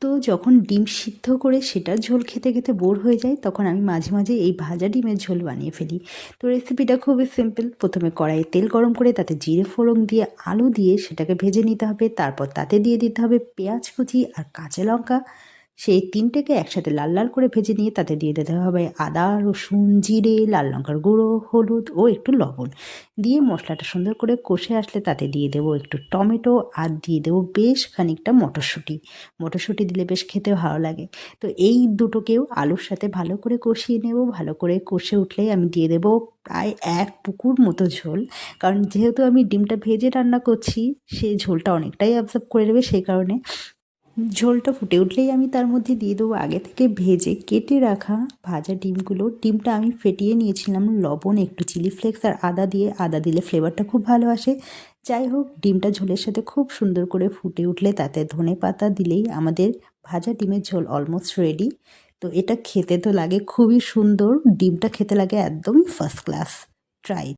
তো যখন ডিম সিদ্ধ করে সেটার ঝোল খেতে খেতে বোর হয়ে যায়, তখন আমি মাঝে মাঝে এই ভাজা ডিমের ঝোল বানিয়ে ফেলি। তো রেসিপিটা খুবই সিম্পল। প্রথমে কড়াইয়ে তেল গরম করে তাতে জিরে ফোড়ন দিয়ে আলু দিয়ে সেটাকে ভেজে নিতে হবে। তারপর তাতে দিয়ে দিতে হবে পেঁয়াজ কুচি আর কাঁচা লঙ্কা। সেই তিনটেকে একসাথে লাল লাল করে ভেজে নিয়ে তাতে দিয়ে দিতে হবে আদা, রসুন, জিরে, লাল লঙ্কার গুঁড়ো, হলুদ ও একটু লবণ। দিয়ে মশলাটা সুন্দর করে কষে আসলে তাতে দিয়ে দেবো একটু টমেটো আর দিয়ে দেবো বেশ খানিকটা মটরশুঁটি। মটরশুঁটি দিলে বেশ খেতে ভালো লাগে। তো এই দুটোকেও আলুর সাথে ভালো করে কষিয়ে নেব। ভালো করে কষে উঠলেই আমি দিয়ে দেবো প্রায় ১ পুকুর মতো ঝোল। কারণ যেহেতু আমি ডিমটা ভেজে রান্না করছি, সেই ঝোলটা অনেকটাই অ্যাবসর্ব করে নেবে, সেই কারণে ঝোলটা ফুটে উঠলেই আমি তার মধ্যে দিয়ে দেবো আগে থেকে ভেজে কেটে রাখা ভাজা ডিমগুলো। ডিমটা আমি ফেটিয়ে নিয়েছিলাম লবণ, একটু চিলি ফ্লেক্স আর আদা দিয়ে। আদা দিলে ফ্লেভারটা খুব ভালো আসে। যাই হোক, ডিমটা ঝোলের সাথে খুব সুন্দর করে ফুটে উঠলে তাতে ধনেপাতা দিলেই আমাদের ভাজা ডিমের ঝোল অলমোস্ট রেডি। তো এটা খেতে তো লাগে খুবই সুন্দর, ডিমটা খেতে লাগে একদমই ফার্স্ট ক্লাস। ট্রাই।